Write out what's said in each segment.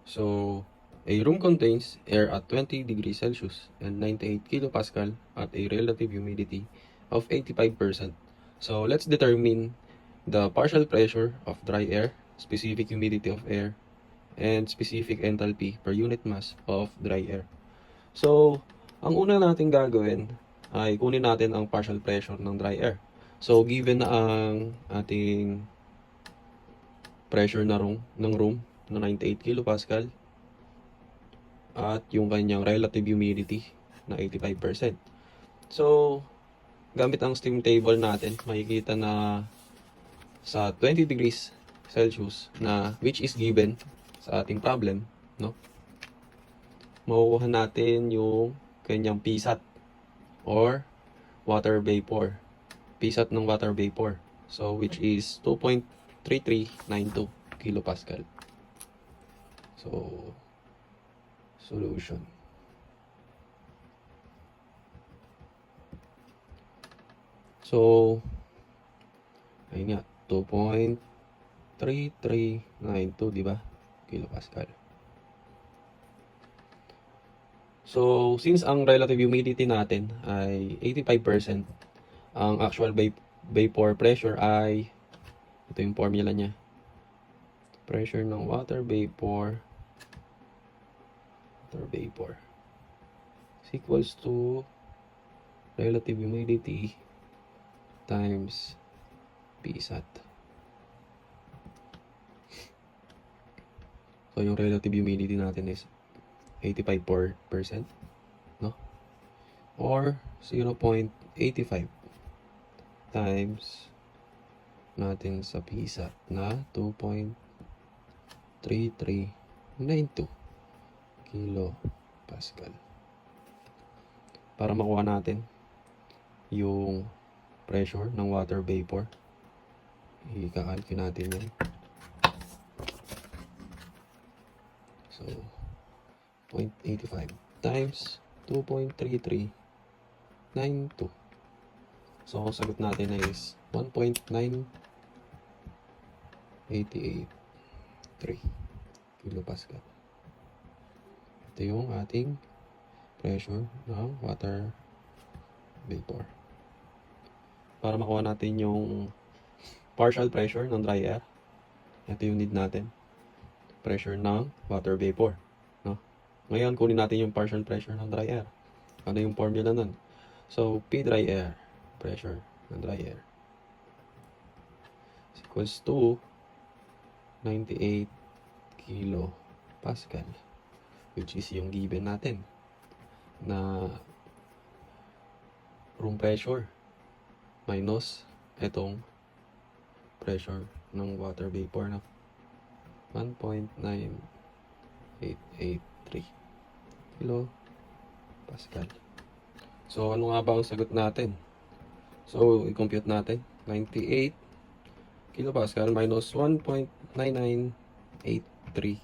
So, a room contains air at 20 degrees Celsius and 98 kilopascal at a relative humidity of 85%. So, let's determine the partial pressure of dry air, specific humidity of air, and specific enthalpy per unit mass of dry air. So, ang una natin gagawin ay kunin natin ang partial pressure ng dry air. So, given na ang ating pressure ng room na 98 kilopascal at yung kanyang relative humidity na 85%. So, gamit ang steam table natin, makikita na sa 20 degrees Celsius na which is given sa ating problem, no? Makukuha natin yung kanyang PSAT or water vapor. PSAT ng water vapor. So, which is 2.3392 kilopascal. So, solution. So, ayun nga, 2.3392, di ba? Kilopascal. So, since ang relative humidity natin ay 85%, ang actual vapor pressure ay, ito yung formula niya. Pressure ng water vapor is equals to relative humidity times PSAT. So, yung relative humidity natin is 85%, no? Or 0.85 times natin sa PSAT na 2.3392 kilopascal. Para makuha natin yung pressure ng water vapor, i-calculate natin yan. So, 0.85 times 2.3392. So, ang sagot natin is 1.9883 kilopascal. Ito yung ating pressure ng water vapor. Para makuha natin yung partial pressure ng dry air, ito yung need natin. Pressure ng water vapor, no? Ngayon, kunin natin yung partial pressure ng dry air. Ano yung formula nun? So, P dry air, pressure ng dry air, is equals to 98 kilopascal, which is yung given natin na room pressure minus itong pressure ng water vapor na 1.9883 kilopascal. So, ano nga ba ang sagot natin? So, i-compute natin. 98 kilopascal minus 1.9983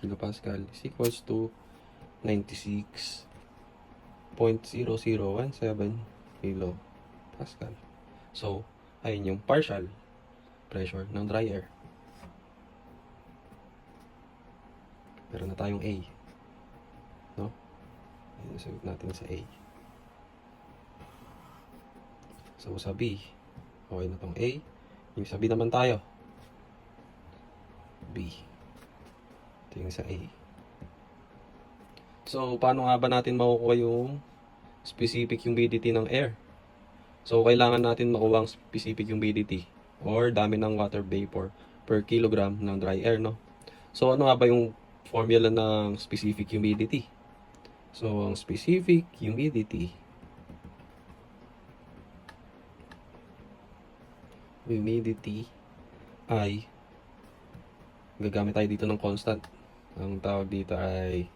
kilopascal is equals to 96.0017 kilopascal. So, ayun yung partial pressure ng dry air. Meron na tayong A, no? Ayun, sagot natin sa A. So, sa B, okay na tong A. Yung sa B naman tayo. B. Ito yung sa A. So, paano nga ba natin makukuha yung specific humidity ng air? So, kailangan natin makuha ang specific humidity or dami ng water vapor per kilogram ng dry air, no? So, ano nga ba yung formula ng specific humidity? So, ang specific humidity ay gagamit tayo dito ng constant. Ang tawag dito ay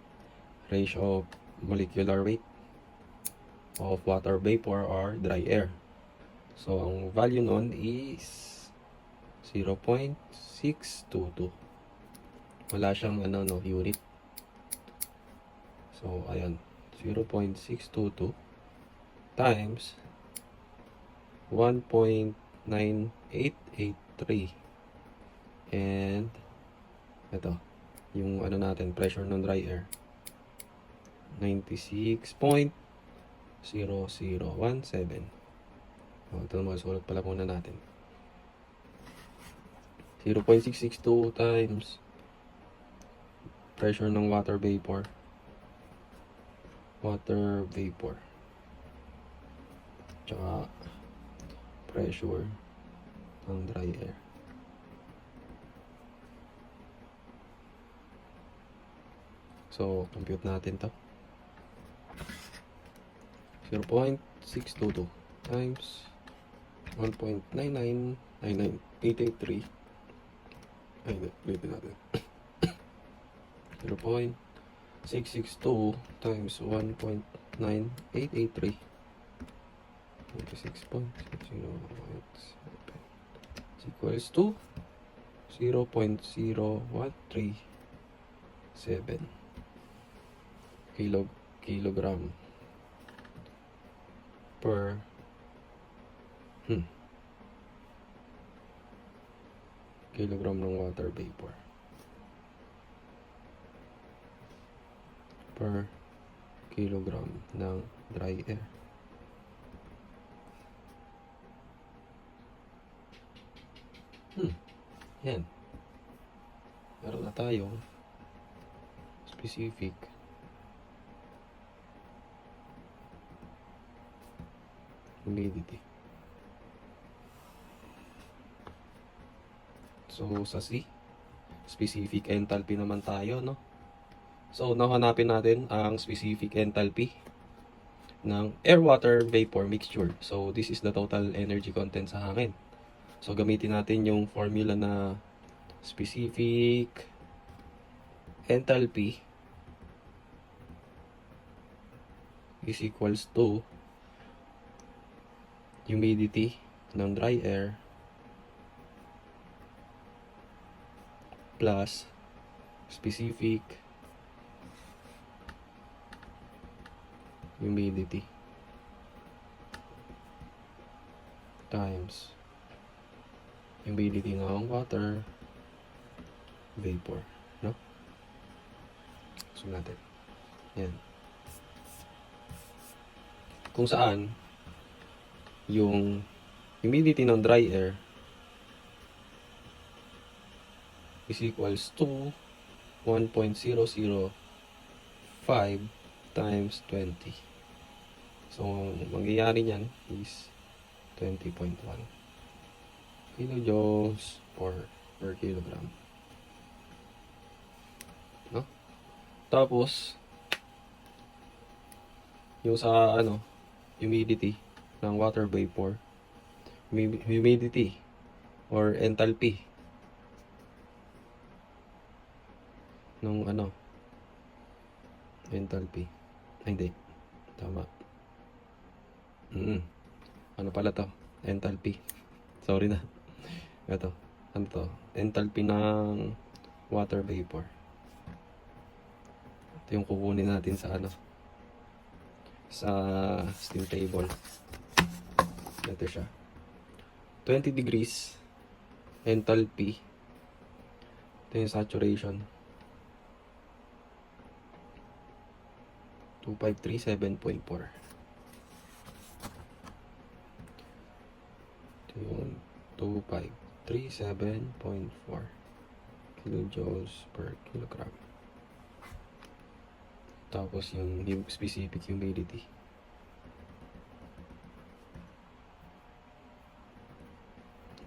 ratio of molecular weight of water vapor or dry air. So, ang value nun is 0.622. Wala siyang unit. So, ayan, 0.622 times 1.9883 and ito yung ano natin, pressure ng dry air. 96.0017. Ito na, masulat pala muna natin. 0.662 times pressure ng water vapor. Tsaka pressure ng dry air. So, compute natin to. 0.622 times 1.9999883. Ay, ulitin natin. 0.662 times 1.9883. 26.607 equals to 0.0137 kilogram per kilogram ng water vapor per kilogram ng dry air. Yan. Meron na tayong specific humidity. So, sa C, specific enthalpy naman tayo, no? So, nahanapin natin ang specific enthalpy ng air-water vapor mixture. So, this is the total energy content sa hangin. So, gamitin natin yung formula na specific enthalpy is equals to humidity ng dry air plus specific humidity times humidity ng water vapor, no? So natin. Yan. Kung saan yung humidity ng dry air is equals to 1.005 times 20. So, mangyayari niyan is 20.1 kilojoules per kilogram. No? Tapos, yung sa humidity ng water vapor, humidity or enthalpy nung enthalpy. Ay, hindi. Tama. Ano pala to? Enthalpy. Sorry na. Ito. Ano to? Enthalpy ng water vapor. Ito yung kukunin natin sa sa steam table. Ito siya. 20 degrees enthalpy. Ito yung saturation. 2537.4. Ito yung 2537.4 kilojoules per kilogram. Tapos yung specific humidity.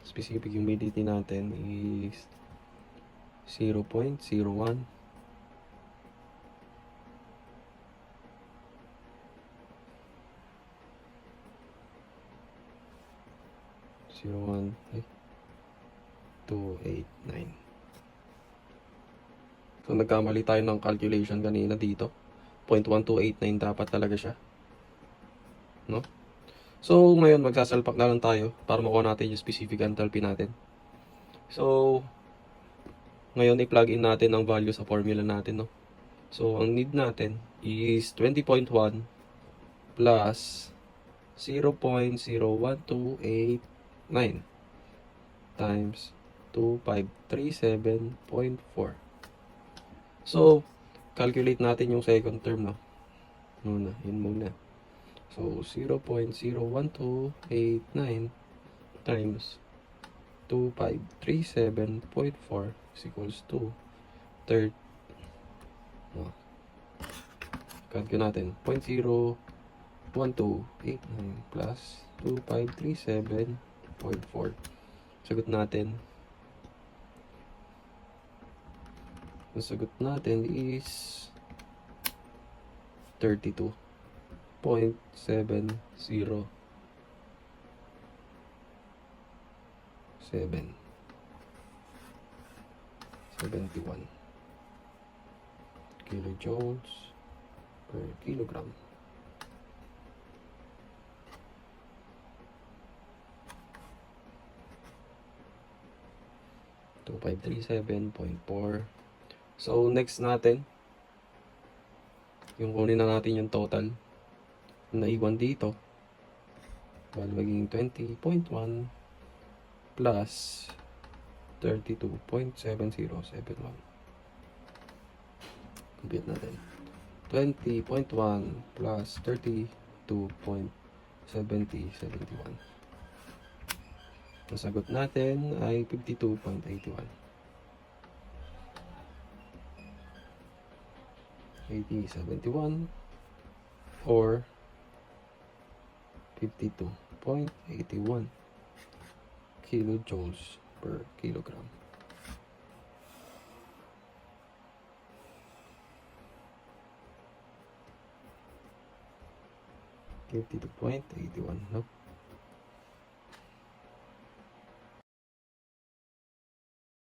Specific humidity natin is 0.01 289. So, nagkamali tayo ng calculation kanina dito. 0.1289 dapat talaga siya. No? So, ngayon magsasalpak na lang tayo para makuha natin yung specific enthalpy natin. So, ngayon i-plug in natin ang value sa formula natin, no? So, ang need natin is 20.1 plus 0.01289 times 2537.4. So, calculate natin yung second term, no? Yun muna. So, 0.01289 times 2537.4 is equals to third. No, calculate natin. 0.01289 plus 2537.4. Sagot natin. Ang sagot natin is 32.70771 kilojoules per kilogram. 2537.4. So, next natin, yung kunin na natin yung total na naiwan dito. Well, maging 20.1 plus 32.7071. Compute natin. 20.1 plus 32.7071. Ang sagot natin ay 52.81. 8071 or 52.81 kilojoules per kilogram. $52.81, no?